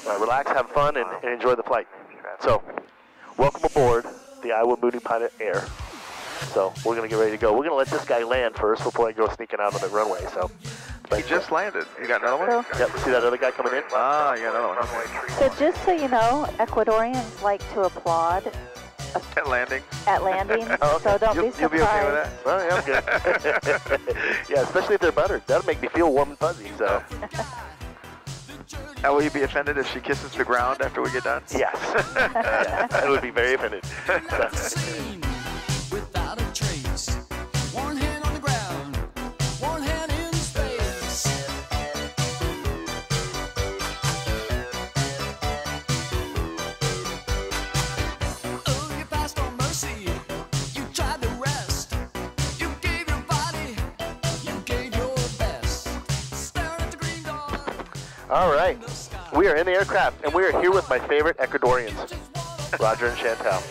relax, have fun, and enjoy the flight. So, welcome aboard the Iowa Mooney Pilot Air. So, we're going to get ready to go. We're going to let this guy land first before I go sneaking out on the runway. So, he just landed. You got another one? Yep, see that other guy coming in? Ah, you got another one. So just so you know, Ecuadorians like to applaud at landing. At landing, oh, okay. So don't be surprised. You'll be okay with that? Well, yeah, I'm good. Yeah, especially if they're buttered. That'll make me feel warm and fuzzy. So. Now, will you be offended if she kisses the ground after we get done? Yes. Yeah, I would be very offended. Without a trace. One hand on the ground, one hand in space. Oh, you passed on mercy. You tried to rest. You gave your body. You gave your best. Staring at the green dawn. All right. We are in the aircraft, and we are here with my favorite Ecuadorians, Roger and Chantal.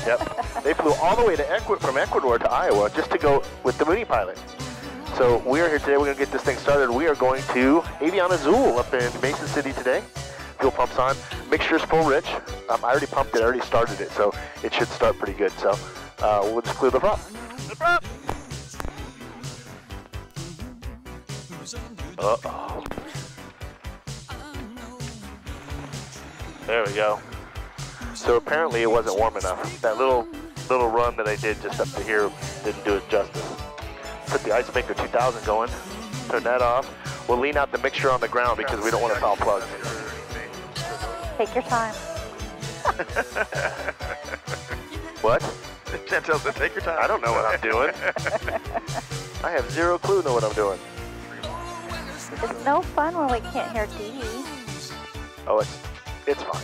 Yep. They flew all the way to from Ecuador to Iowa just to go with the Mooney pilot. So we are here today. We're going to get this thing started. We are going to Avion Azul up in Mason City today. Fuel pump's on. Mixture's full rich. I already pumped it. I already started it, so it should start pretty good. So we'll just clear the prop. The prop! Uh-oh. There we go. So apparently it wasn't warm enough. That little run that I did just up to here didn't do it justice. Put the Ice Maker 2000 going. Turn that off. We'll lean out the mixture on the ground because we don't want to foul plugs. Take your time. What? Chantel said, take your time. I don't know what I'm doing. I have zero clue know what I'm doing. It's no fun when we can't hear Dee. Oh, it's fine.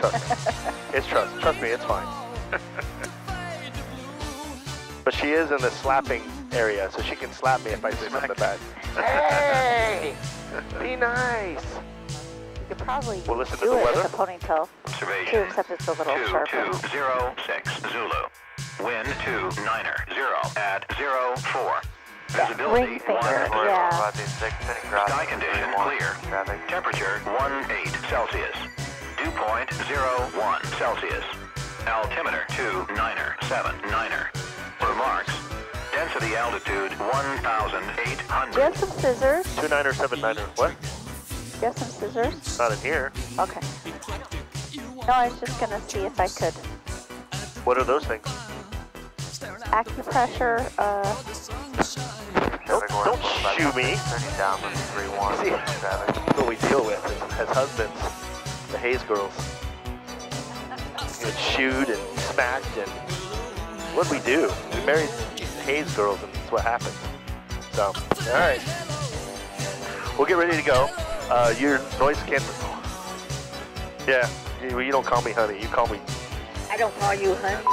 Trust me, it's fine. But she is in the slapping area, so she can slap me if I say something bad. Hey! Be nice! You could probably we'll listen do to the it weather. with a ponytail, too, except it's a little sharper. 206 Zulu. Wind 29er, at 04. Visibility Ring finger, 1. yeah. Sky condition clear. Temperature 18 Celsius. Dew point 01 Celsius. Altimeter 29er. Remarks. Density altitude 1,800. Do you have some scissors? 29er, 79er. What? Do you have some scissors? Not in here. Okay. No, I was just going to see if I could. What are those things? Acupressure, Don't shoo me. See, that's what we deal with as husbands, the Hayes girls. You get shooed and smacked, and what do we do? We married Hayes girls, and that's what happens. So, all right. We'll get ready to go. Your noise cancel. Yeah, you don't call me honey. You call me. I don't call you honey.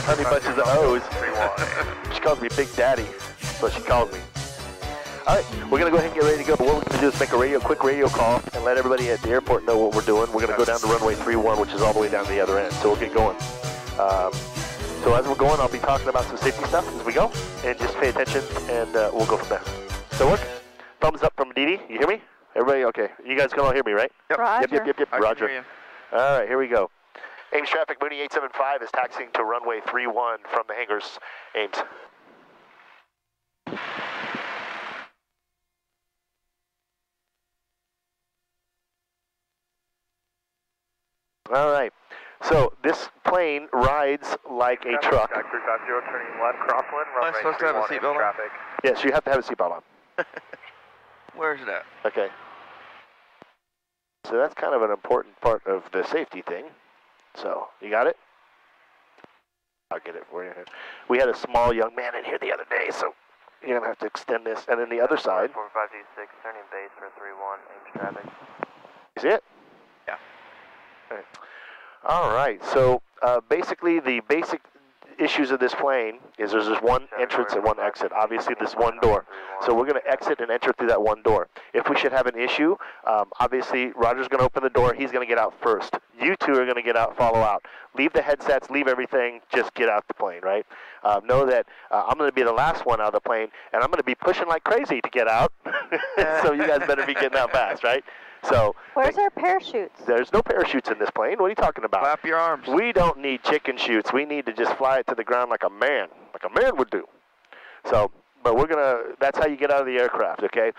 Honey bunches of O's. She calls me Big Daddy. That's what she calls me. All right, we're going to go ahead and get ready to go. But what we're going to do is make a quick radio call and let everybody at the airport know what we're doing. We're going to go down to runway 31, which is all the way down to the other end. So we'll get going. So as we're going, I'll be talking about some safety stuff as we go. And just pay attention, and we'll go from there. So work? Thumbs up from Dee Dee. You hear me? Everybody, okay. You guys can all hear me, right? Yep. Roger. Yep. I Roger. can hear you. All right, here we go. Ames traffic, Mooney 875 is taxiing to runway 31 from the hangars. Ames. All right. So this plane rides like a truck. Factory 50 turning left, crosswind, Am I runway supposed to have a 31 seatbelt on? traffic. Yes, you have to have a seatbelt on. Where's it at? Okay. So that's kind of an important part of the safety thing. So, you got it? I'll get it for you. We had a small young man in here the other day, so you're going to have to extend this. And then the other side. 4526, turning base for 31, Ames traffic. You see it? Yeah. All right. So, basically, the basic issues of this plane is there's just one entrance and one exit. Obviously, this one door. So we're going to exit and enter through that one door. If we should have an issue, obviously, Roger's going to open the door. He's going to get out first. You two are going to get out, follow out. Leave the headsets, leave everything, just get out the plane, right? Know that I'm going to be the last one out of the plane, and I'm going to be pushing like crazy to get out. So you guys better be getting out fast, right? So Where's our parachutes? there's no parachutes in this plane. What are you talking about? Clap your arms. We don't need chicken chutes. We need to just fly it to the ground like a man would do. So, but we're gonna. That's how you get out of the aircraft, okay?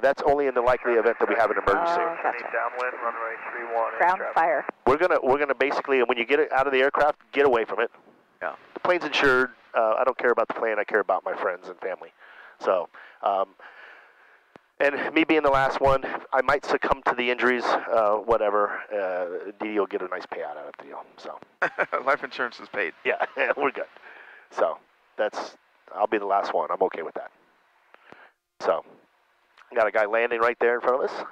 That's only in the likely event that we have an emergency. Oh, gotcha. Downwind, runway 31. Ground fire. We're gonna basically, when you get it out of the aircraft, get away from it. Yeah. The plane's insured. I don't care about the plane. I care about my friends and family. So. And me being the last one, I might succumb to the injuries, whatever. Dee will get a nice payout out of the deal. So, Life insurance is paid. yeah, we're good. So, I'll be the last one. I'm okay with that. So, got a guy landing right there in front of us.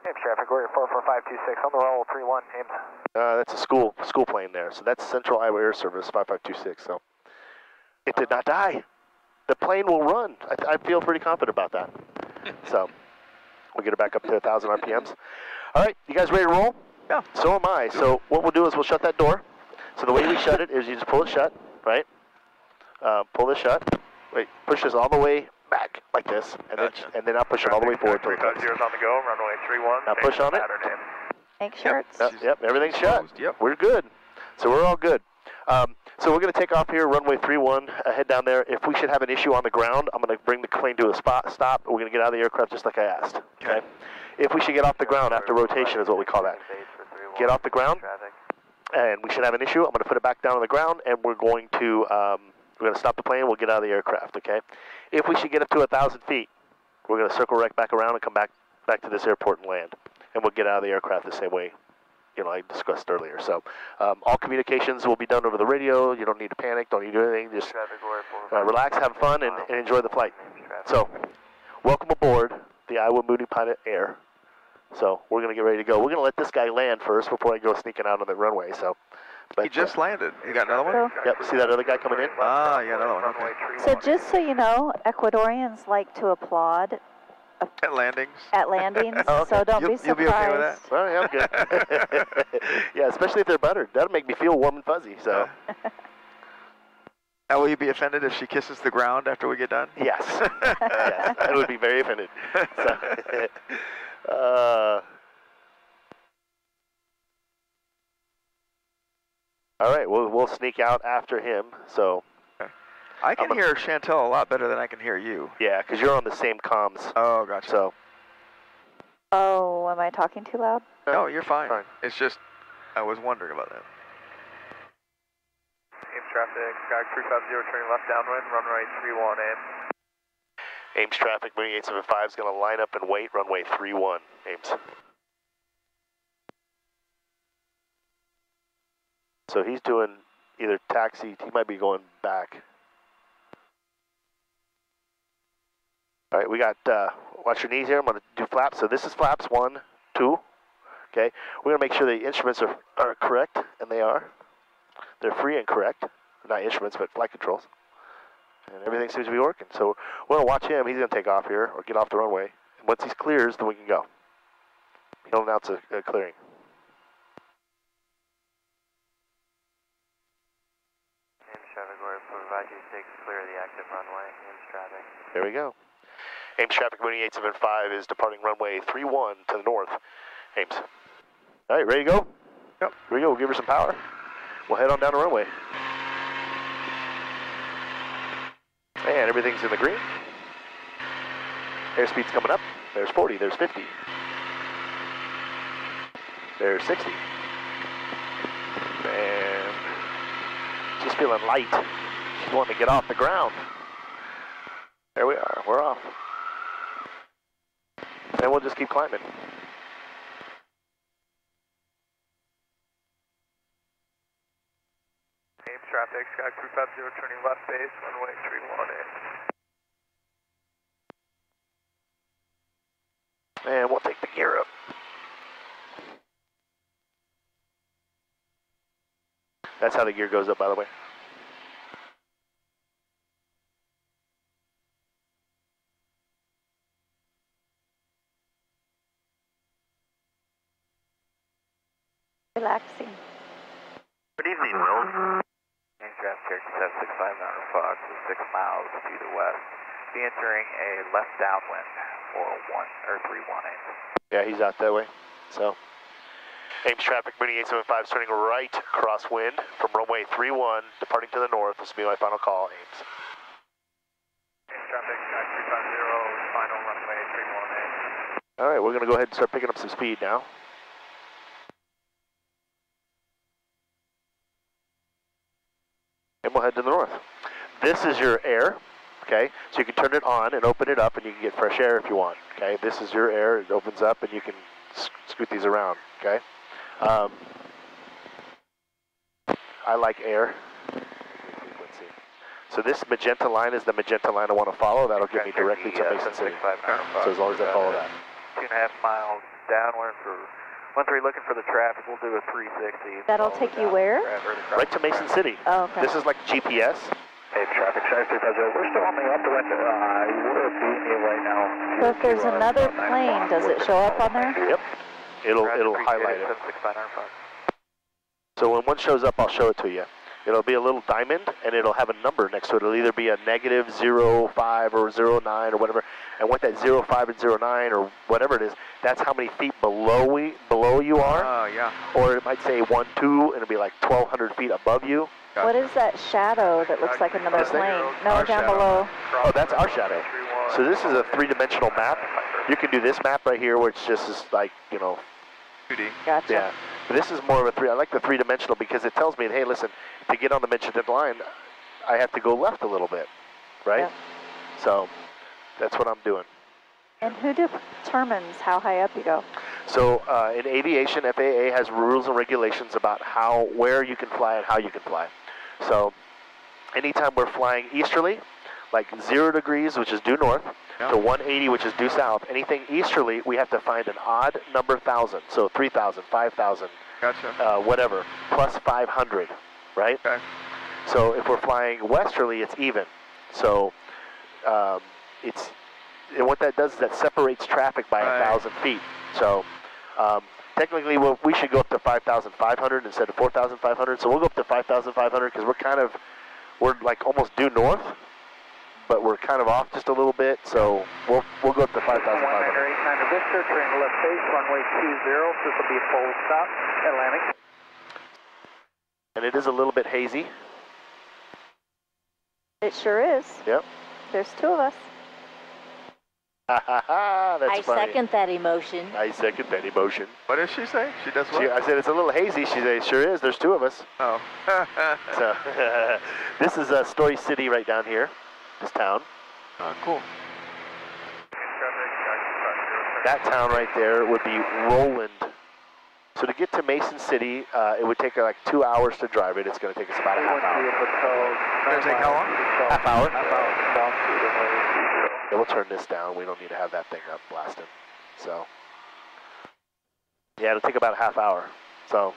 Ames traffic, we're at 44526 on the roll 31, Ames. That's a school plane there. So, that's Central Iowa Air Service 5526. So, it did not die. The plane will run. I feel pretty confident about that. So, we'll get it back up to 1,000 RPMs. All right, you guys ready to roll? Yeah. So am I. So what we'll do is we'll shut that door. So the way we shut it is you just pull it shut, right? Pull this shut. Wait, push this all the way back like this, and then I'll push it all the way forward till it comes. Zero's on the go, runway 31. Now push on it. Make sure it's... Yep, everything's shut. Yep. We're good. So we're all good. So we're going to take off here, runway 31, head down there. If we should have an issue on the ground, I'm going to bring the plane to a stop. We're going to get out of the aircraft just like I asked. Okay. If we should get off the ground after rotation is what we call that. Get off the ground, and we should have an issue. I'm going to put it back down on the ground, and we're going to stop the plane. We'll get out of the aircraft. Okay. If we should get up to 1,000 feet, we're going to circle right back around and come back to this airport and land, and we'll get out of the aircraft the same way. I discussed earlier. So all communications will be done over the radio. You don't need to panic. Don't need to do anything. Just relax, have fun, and enjoy the flight. So welcome aboard the Iowa Mooney Pilot Air. So we're going to get ready to go. We're going to let this guy land first before I go sneaking out on the runway. So, but, He just landed. You got another one? Yep. See that other guy coming in? Ah, you got another one. Okay. So just so you know, Ecuadorians like to applaud At landings. at landings, Oh, okay. so don't be You'll be okay with surprised. that? Well, yeah, I'm good. Yeah, especially if they're buttered. That'll make me feel warm and fuzzy. So, Now, will you be offended if she kisses the ground after we get done? yes. Yes, I would be very offended. So, all right, we'll sneak out after him. So, I can hear Chantel a lot better than I can hear you. yeah, because you're on the same comms. Oh, gotcha. So, Oh, am I talking too loud? No, you're fine. Fine. It's just, I was wondering about that. Ames traffic, Sky Crew 50 turning left downwind, runway 31, Ames. Ames traffic, Mooney 875 is going to line up and wait, runway 31, Ames. So he's doing either taxi, he might be going back. All right, we got, watch your knees here, I'm going to do flaps. So this is flaps, 1, 2, okay. We're going to make sure the instruments are correct, and they are. They're free and correct, not instruments, but flight controls. And everything seems to be working. So we're going to watch him, he's going to take off here, or get off the runway. And once he clears, then we can go. He'll announce a clearing. Ames traffic, we're 4526, clear the active runway, Ames traffic. There we go. Ames traffic, Mooney 875 is departing runway 31 to the north. Ames. All right, ready to go? Yep. Here we go, we'll give her some power. We'll head on down the runway. And everything's in the green. Airspeed's coming up. There's 40, there's 50. There's 60. And she's feeling light. She's wanting to get off the ground. There we are, we're off. And we'll just keep climbing. Ames traffic, Sky Crew 50 turning left base, runway 31, Ames. And we'll take the gear up. That's how the gear goes up, by the way. Relaxing. Good evening, Mills. Aircraft Cherokee 765 Mountain Fox is 6 miles to the west. Be entering a left downwind for 318. Yeah, he's out that way. So, Ames traffic, Mooney 875 turning right crosswind from runway 31, departing to the north. This will be my final call, Ames. Ames traffic, 350, final runway 318. All right, we're going to go ahead and start picking up some speed now. And we'll head to the north. This is your air, okay? So you can turn it on and open it up and you can get fresh air if you want, okay? This is your air, it opens up and you can scoot these around, okay? I like air. Frequency. So this magenta line is the magenta line I want to follow. That'll get me directly to Mason City. So as long as I follow that. 2.5 miles downwind for 13, looking for the traffic. We'll do a 360. That'll take you where? Right to Mason City. Oh, okay. This is like GPS. Hey, traffic, 350. We're still on the upwind. We're beating you right now. So if there's another plane, does it show up on there? Yep. It'll highlight it. So when one shows up, I'll show it to you. It'll be a little diamond, and it'll have a number next to it. It'll either be a negative 05 or 09 or whatever. And what that 05 and 09 or whatever it is, that's how many feet below you are. Oh, yeah. Or it might say 1, 2, and it'll be like 1,200 feet above you. What is that shadow that looks like another This thing? plane? No, Our down shadow. below. Oh, that's our shadow. So this is a three-dimensional map. You can do this map right here, which just is like, you know, 2D. Gotcha. yeah. But this is more of a I like the three-dimensional because it tells me, hey, listen, to get on the magenta line, I have to go left a little bit, right? Yep. So that's what I'm doing. And who determines how high up you go? So in aviation, FAA has rules and regulations about where you can fly and how you can fly. So anytime we're flying easterly, like 0 degrees, which is due north, to 180, which is due south, anything easterly, we have to find an odd number 1,000. So 3,000, 5,000, Gotcha. whatever, plus 500, right? Okay. So if we're flying westerly, it's even. So and what that does is that separates traffic by 1,000 feet. So technically, we should go up to 5,500 instead of 4,500. So we'll go up to 5,500 because we're like almost due north, but we're kind of off just a little bit. So we'll go up to 5,500. Vista, turning left base, runway 20. This will be a full stop, Atlantic. And it is a little bit hazy. It sure is. Yep. There's 2 of us. Ha ha ha, that's funny. second that emotion. I second that emotion. What does she say? She does what? I said it's a little hazy. She said, it sure is. There's 2 of us. Oh. So this is Story City right down here, this town. Oh, cool. That town right there would be Roland. So to get to Mason City, it would take like 2 hours to drive it. It's going to take us about a half hour. Gonna take how long? Half hour? Yeah, we'll turn this down. We don't need to have that thing up blasting. So, yeah, it'll take about a half hour. So,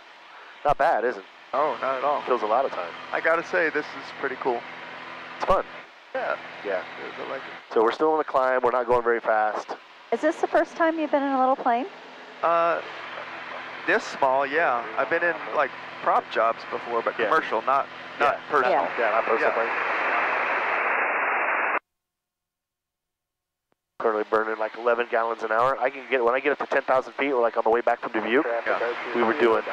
not bad, is it? Oh, not at all. Kills a lot of time. I gotta say, this is pretty cool. It's fun. Yeah. Yeah. It is, I like it. So we're still on the climb. We're not going very fast. Is this the first time you've been in a little plane? This small, yeah. I've been in like prop jobs before, but Yeah. commercial, not personal. Yeah. Yeah, not personal Yeah. plane. Currently burning like 11 gallons an hour. When I get up to 10,000 feet, we're like on the way back from Dubuque, we were doing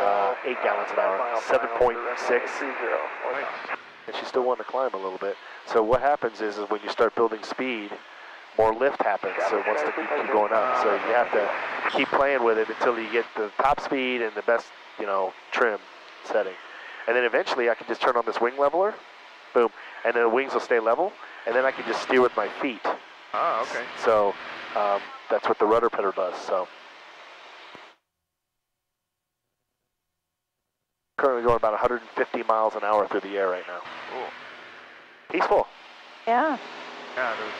8 gallons an hour, 7.6. And she still wanted to climb a little bit. So what happens is when you start building speed, more lift happens. So once the keep going up, so you have to keep playing with it until you get the top speed and the best, trim setting. And then eventually I can just turn on this wing leveler, boom, and then the wings will stay level, and then I can just steer with my feet. Oh, okay. So that's what the rudder pedal does. So currently going about 150 miles an hour through the air right now. Cool. Peaceful. Yeah. Yeah, it is.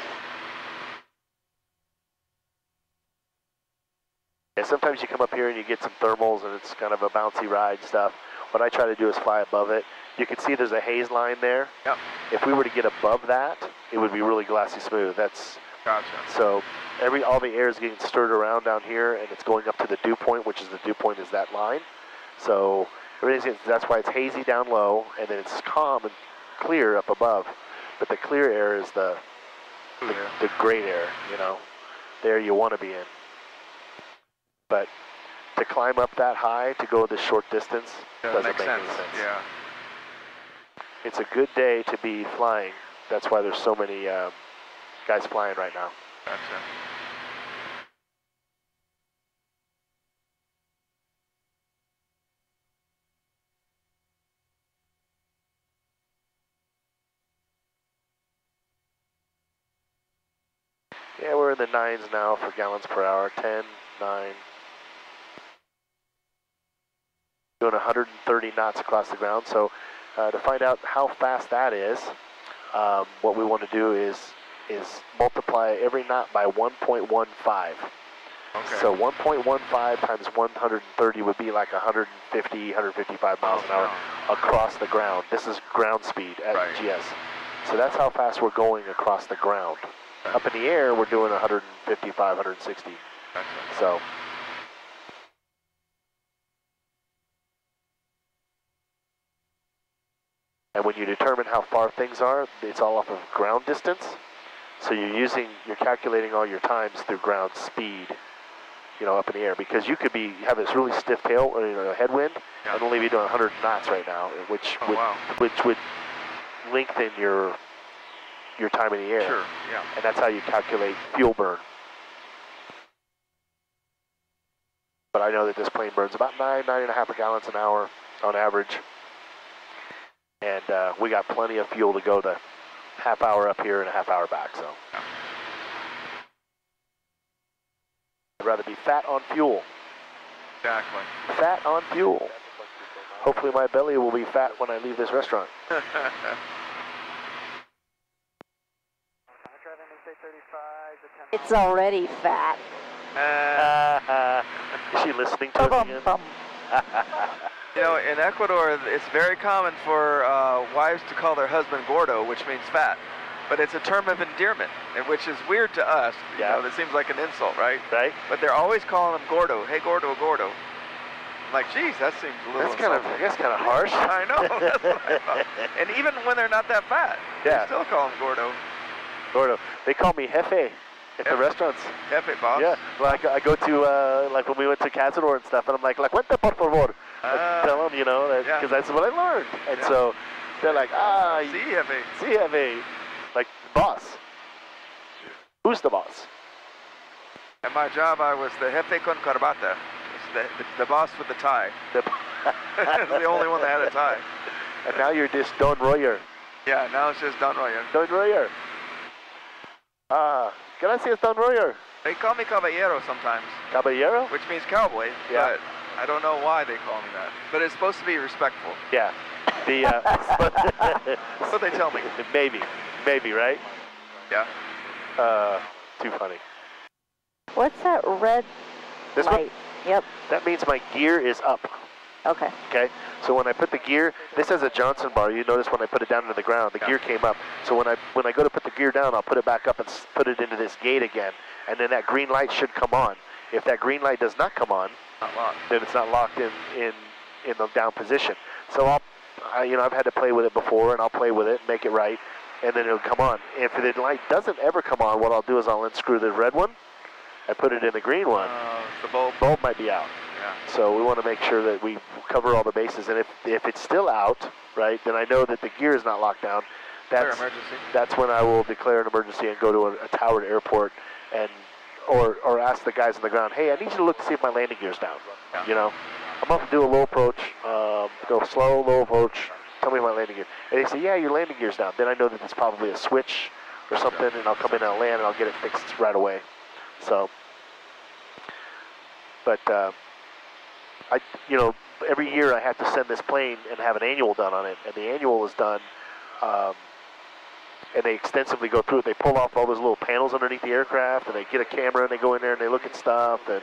Yeah, sometimes you come up here and you get some thermals and it's kind of a bouncy ride stuff. what I try to do is fly above it. You can see there's a haze line there. Yep. If we were to get above that, it would be really glassy smooth. That's Gotcha. so all the air is getting stirred around down here, and it's going up to the dew point, which is the dew point is that line. So that's why it's hazy down low, and then it's calm and clear up above. But the clear air is the great air, you know, the air you want to be in. But to climb up that high, to go this short distance, doesn't make any sense. Yeah. It's a good day to be flying. That's why there's so many guys flying right now. Gotcha. Yeah, we're in the 9s now for gallons per hour. 10, 9. Doing 130 knots across the ground. So to find out how fast that is, what we want to do is multiply every knot by 1.15. Okay. So 1.15 times 130 would be like 150, 155 miles an hour across the ground. This is ground speed at GS. So that's how fast we're going across the ground. Up in the air, we're doing 155, 160. Gotcha. So. And when you determine how far things are, it's all off of ground distance. So you're calculating all your times through ground speed, you know, up in the air. Because you could have this really stiff tail, or, you know, headwind, and only be doing 100 knots right now, which would lengthen your time in the air. Sure, yeah. And that's how you calculate fuel burn. But I know that this plane burns about 9.5 gallons an hour on average. And we got plenty of fuel to go the half hour up here and a half hour back, so. I'd rather be fat on fuel. Exactly. Fat on fuel. Hopefully my belly will be fat when I leave this restaurant. It's already fat. Is she listening to us again? You know, in Ecuador, it's very common for wives to call their husband gordo, which means fat. But it's a term of endearment, and which is weird to us. You know, that seems like an insult, right? Right. But they're always calling him gordo. Hey, gordo, gordo. I'm like, geez, that seems a little That's kind of harsh. I know. That's what I thought. And even when they're not that fat, they still call him gordo. Gordo. They call me jefe at the restaurants. Jefe, boss. Yeah. Like I go to like when we went to Cazador and stuff, and I'm like cuenta por favor. Tell them, you know, because that's what I learned. And so they're like, Si, jefe. Si, jefe. Like, boss. Who's the boss? At my job, I was the jefe con corbata. The boss with the tie. The only one that had a tie. And now you're just Don Royer. Yeah, now it's just Don Royer. Don Royer. Gracias, Don Royer. They call me caballero sometimes. Caballero? Which means cowboy. Yeah. But I don't know why they call me that. But it's supposed to be respectful. Yeah. That's what they tell me. Maybe, right? Yeah. Too funny. What's that red This light? one? Yep. That means my gear is up. Okay. Okay? So when I put the gear, this has a Johnson bar. You notice when I put it down into the ground, the gear came up. So when I go to put the gear down, I'll put it back up and put it into this gate again. And then that green light should come on. If that green light does not come on, then it's not locked in the down position. So I've had to play with it before, and I'll play with it, make it right, and then it'll come on. If the light doesn't ever come on, what I'll do is I'll unscrew the red one and put it in the green one. The bulb might be out. Yeah. So we want to make sure that we cover all the bases. And if it's still out, right, then I know that the gear is not locked down. That's when I will declare an emergency and go to a towered airport and or ask the guys on the ground, hey, I need you to look to see if my landing gear's down. Yeah. You know, I'm going to do a low approach, go slow, low approach, tell me my landing gear. And they say, yeah, your landing gear's down. Then I know that it's probably a switch or something, and I'll come in and land and I'll get it fixed right away. So, but every year I have to send this plane and have an annual done on it, and the annual is done, and they extensively go through it. They pull off all those little panels underneath the aircraft, and they get a camera and they go in there and they look at stuff, and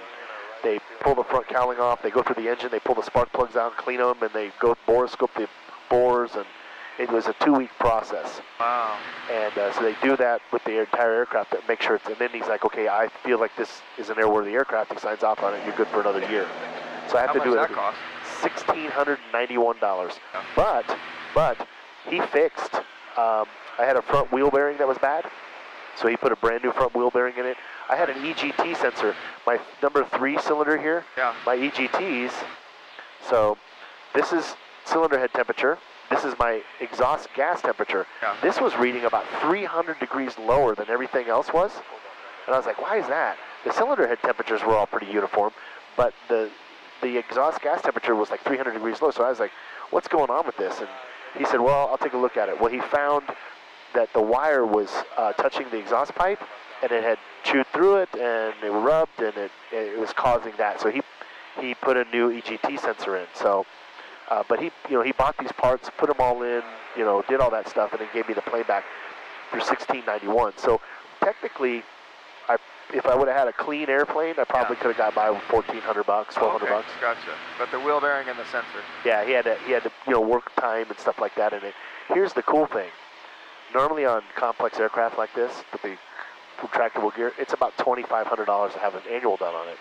they pull the front cowling off, they go through the engine, they pull the spark plugs out and clean them, and they go borescope the bores, and it was a 2-week process. Wow. And so they do that with the entire aircraft to make sure it's, and then he's like, okay, I feel like this is an airworthy aircraft. He signs off on it, you're good for another year. So I have to do it. How much that cost? $1,691. But he fixed, I had a front wheel bearing that was bad, so he put a brand new front wheel bearing in it. I had an EGT sensor, my number 3 cylinder here, my EGTs, so this is cylinder head temperature, this is my exhaust gas temperature. This was reading about 300 degrees lower than everything else was, and I was like, why is that? The cylinder head temperatures were all pretty uniform, but the exhaust gas temperature was like 300 degrees low, so I was like, what's going on with this? And he said, well, I'll take a look at it. Well, he found that the wire was touching the exhaust pipe, and it had chewed through it, and it rubbed, and it was causing that. So he put a new EGT sensor in. So, but he bought these parts, put them all in, did all that stuff, and then gave me the plane back for $1,691. So technically, if I would have had a clean airplane, I probably could have got by with $1,400, $1,200. Gotcha. But the wheel bearing and the sensor. Yeah, he had to work time and stuff like that in it. Here's the cool thing. Normally on complex aircraft like this, with the retractable gear, it's about $2,500 to have an annual done on it.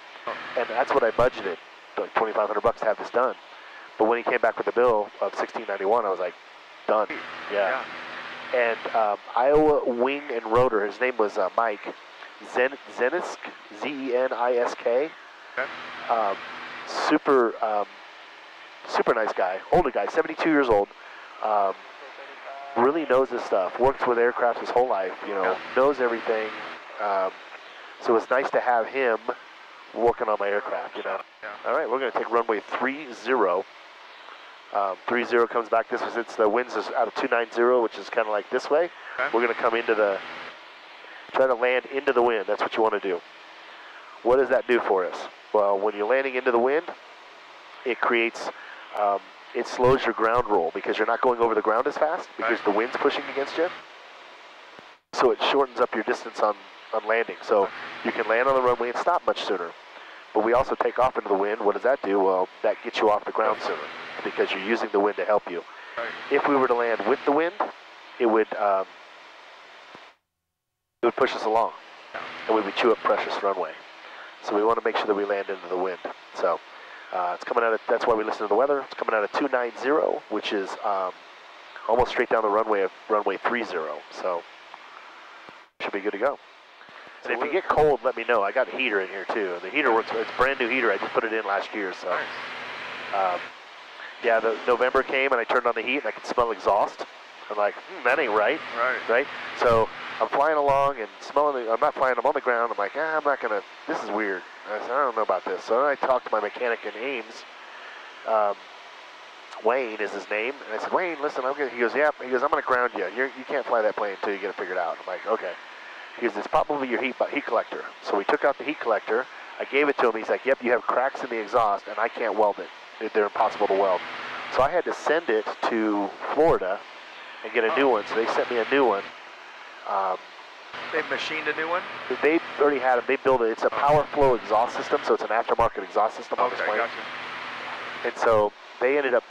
And that's what I budgeted, like $2,500 to have this done. But when he came back with the bill of $1,691, I was like, done. Yeah. And Iowa Wing and Rotor, his name was Mike Zenisk, Z-E-N-I-S-K. Okay. Super nice guy, older guy, 72 years old. Really knows his stuff, worked with aircraft his whole life, knows everything. So it's nice to have him working on my aircraft, All right, we're going to take runway 30. 30 comes back this way. It's the winds is out of 290, which is kind of like this way. Okay. We're going to come into try to land into the wind. That's what you want to do. What does that do for us? Well, when you're landing into the wind, it creates, it slows your ground roll because you're not going over the ground as fast because the wind's pushing against you. So it shortens up your distance on landing. So you can land on the runway and stop much sooner. But we also take off into the wind. What does that do? Well, that gets you off the ground sooner because you're using the wind to help you. If we were to land with the wind, it would push us along, and we would chew up precious runway. So we want to make sure that we land into the wind. So it's coming out of, that's why we listen to the weather. It's coming out of 290, which is almost straight down the runway of runway 30. So should be good to go. And if you get cold, let me know. I got a heater in here too. The heater works. It's a brand new heater. I just put it in last year. So yeah, the November came and I turned on the heat and I could smell exhaust. I'm like, that ain't right. Right. So I'm flying along and smelling. I'm not flying. I'm on the ground. I'm like, I'm not gonna. This is weird. I said, I don't know about this. So then I talked to my mechanic in Ames. Wayne is his name, and I said, Wayne, listen, I'm gonna. He goes, yeah. He goes, I'm gonna ground you. You can't fly that plane until you get it figured out. I'm like, okay. He goes, it's probably your heat collector. So we took out the heat collector. I gave it to him. He's like, yep, you have cracks in the exhaust, and I can't weld it. They're impossible to weld. So I had to send it to Florida and get a new one. So they sent me a new one. They machined a new one? They already had it. They built it. It's a power flow exhaust system, so it's an aftermarket exhaust system on this plane. Gotcha. And so they ended up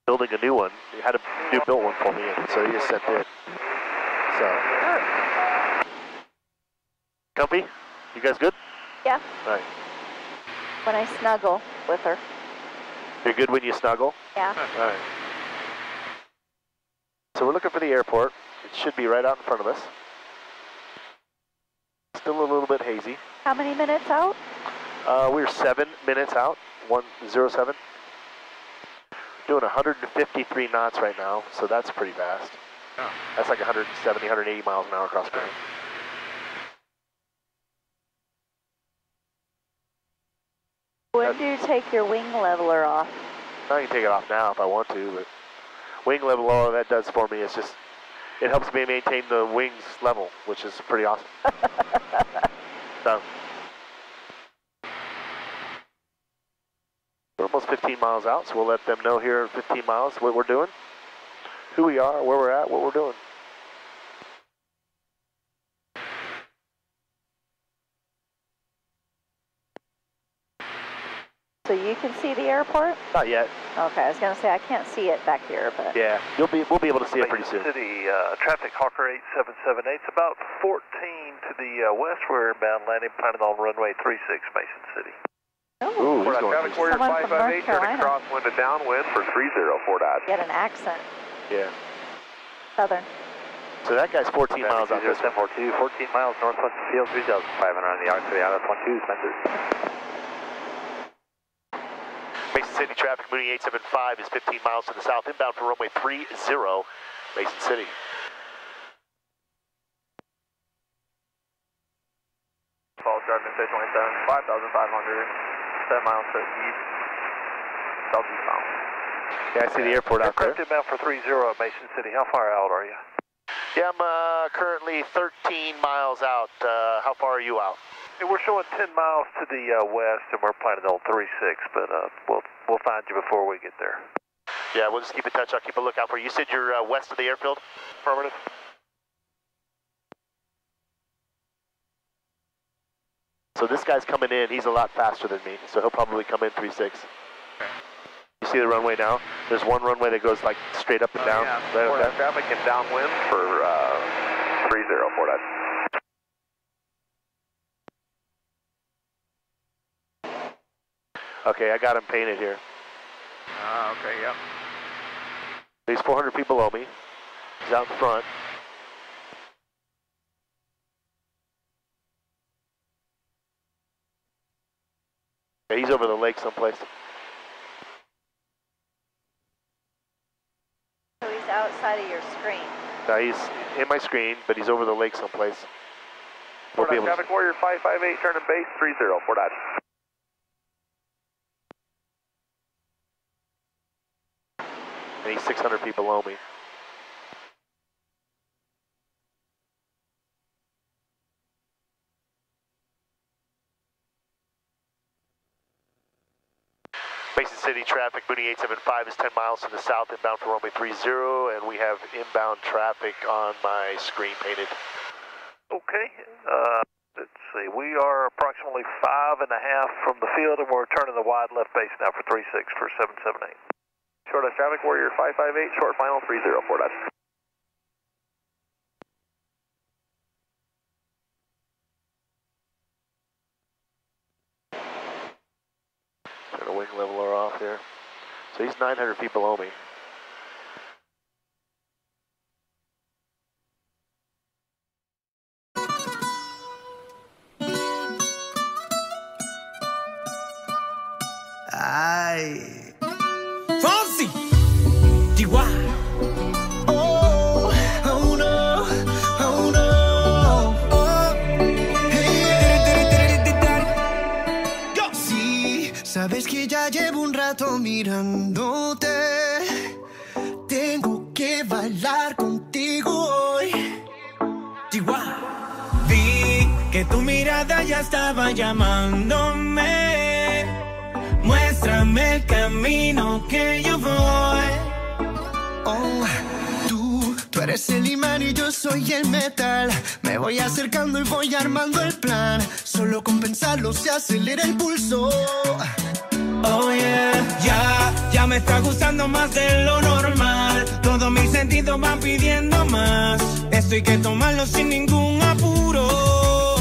building a new one. They had a new built one for me, and so they just sent it. So, comfy? You guys good? Yeah. All right. When I snuggle with her. You're good when you snuggle? Yeah. All right. So we're looking for the airport. It should be right out in front of us. Still a little bit hazy. How many minutes out? We're 7 minutes out, 107. Doing 153 knots right now, so that's pretty fast. Oh. That's like 170, 180 miles an hour across the plane. When do you take your wing leveler off? I can take it off now if I want to, but wing level, all that does for me is just, it helps me maintain the wings level, which is pretty awesome. So, we're almost 15 miles out, so we'll let them know here at 15 miles what we're doing, who we are, where we're at, what we're doing. So you can see the airport? Not yet. Okay, I was going to say I can't see it back here, but... Yeah, we'll be able to see it pretty soon. City, traffic Hawker 8778. It's about 14 to the west. We're inbound landing, planning on runway 36, Mason City. Ooh, he's going traffic warrior someone from 558, North turning Carolina. crosswind to downwind for 304 dot. Get an accent. Yeah. Southern. So that guy's 14 miles out this way. 1042, 14 miles northwest of field, 3,500 on the R3 out of 12, Spencer. Mason City traffic, Mooney 875 is 15 miles to the south, inbound for runway 30, Mason City. Falls driving station 27, 5,500, 7 miles to the east, southeast bound. Yeah, I see the airport out there. Aircraft inbound for 30 at Mason City. How far out are you? Yeah, I'm currently 13 miles out. How far are you out? Yeah, we're showing 10 miles to the west, and we're planning on 36, but we'll find you before we get there. Yeah, we'll just keep in touch. I'll keep a lookout for you. You said you're west of the airfield? Affirmative. So this guy's coming in. He's a lot faster than me, so he'll probably come in 36. You see the runway now? There's one runway that goes like straight up and down. Yeah, right for up there. traffic and downwind for 304 dot. Okay, I got him painted here. Okay, yep. He's 400 feet below me. He's out in front. Okay, he's over the lake someplace. So he's outside of your screen. He's in my screen, but he's over the lake someplace. We'll be able to... Traffic Warrior 558, turning base 304 dot. And he's 600 feet below me. Mason City traffic, Mooney 875 is 10 miles to the south, inbound for runway 30, and we have inbound traffic on my screen painted. Okay, let's see, we are approximately 5.5 from the field, and we're turning the wide left base now for 36 for 778. Short traffic Warrior 558, short final 304 dot. Turn the wing leveler off here. So he's 900 feet below me. Ay. Fonzie. DY. Oh, oh no, oh no. Oh. Hey. Go. Sí, sabes que ya llevo un rato mirándote. Tengo que bailar contigo hoy. DY. Vi que tu mirada ya estaba llamándome. Muéstrame el camino que yo voy. Oh, tú eres el imán y yo soy el metal. Me voy acercando y voy armando el plan. Solo con pensarlo se acelera el pulso. Oh yeah, ya me está gustando más de lo normal. Todos mis sentidos van pidiendo más. Esto hay que tomarlo sin ningún apuro.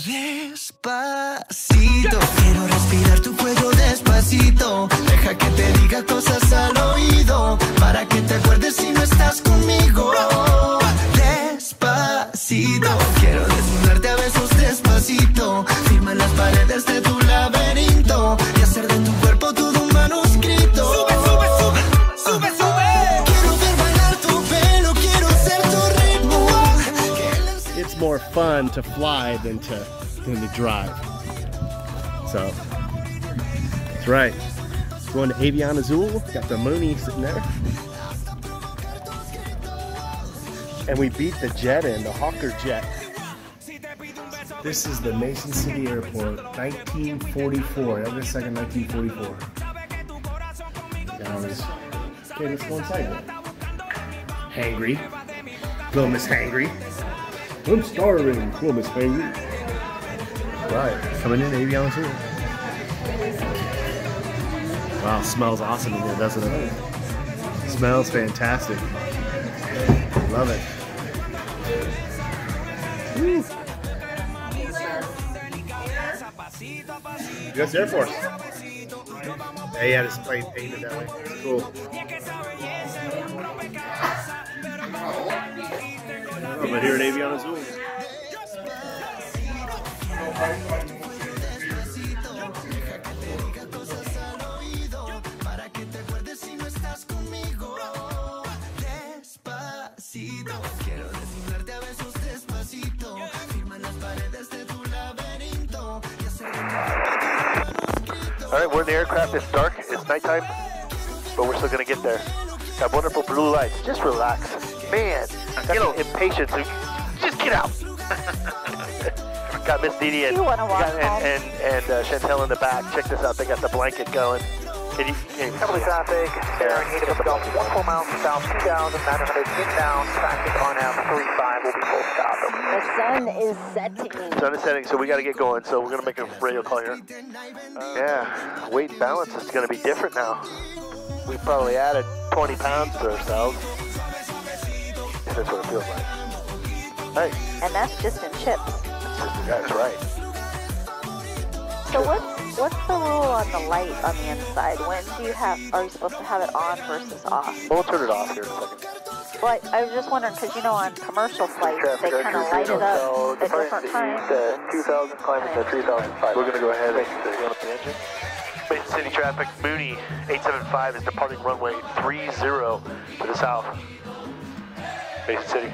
Despacito, quiero respirar tu cuello despacito. Deja que te diga cosas al oído, para que te acuerdes si no estás conmigo. Despacito, quiero desnudarte a besos despacito. Firma las paredes de tu laberinto y hacer de tu cuerpo todo un manuscrito. Sube, sube, sube, sube, sube. Quiero ver bailar tu pelo, quiero ser tu ritmo. It's more fun to fly than to drive. So that's right. Going to Avion Azul. Got the Mooney sitting there. And we beat the jet in, the Hawker jet. This is the Mason City Airport, 1944. August 2nd, 1944. Guys, okay, let's go inside then. Hangry. Little Miss Hangry. I'm starving. Little Miss Hangry. Right, coming in Avion Azul. Wow, smells awesome in here, doesn't it? Smells fantastic. Love it. Woo. U.S. Air Force. Yeah, he had his plane painted that way. It's cool. But here at Avion Azul. All right, we're in the aircraft. It's dark. It's nighttime, but we're still gonna get there. Got wonderful blue lights. Just relax, man. Got impatience. Just get out. Got Miss Dee Dee and Chantel in the back. Check this out. They got the blanket going. Can you Heavily traffic, bearing 8 of about 14 miles south, 2,900 inbound, traffic on F35 will be full stop. The sun is setting. Sun is setting, so we got to get going. So we're going to make a radio call here. Yeah, weight and balance is going to be different now. We probably added 20 pounds to ourselves. That's what it feels like. Hey. And that's just in chips. That's right. So what's the rule on the light on the inside? When are you supposed to have it on versus off? We'll turn it off here in a second. Well, I was just wondering, because on commercial flights, they kind of light it up at different times. 2,000, climbing to 3,500. We're going to go ahead and go up the engine. Mason City traffic, Mooney 875 is departing runway 30 to the south. Mason City.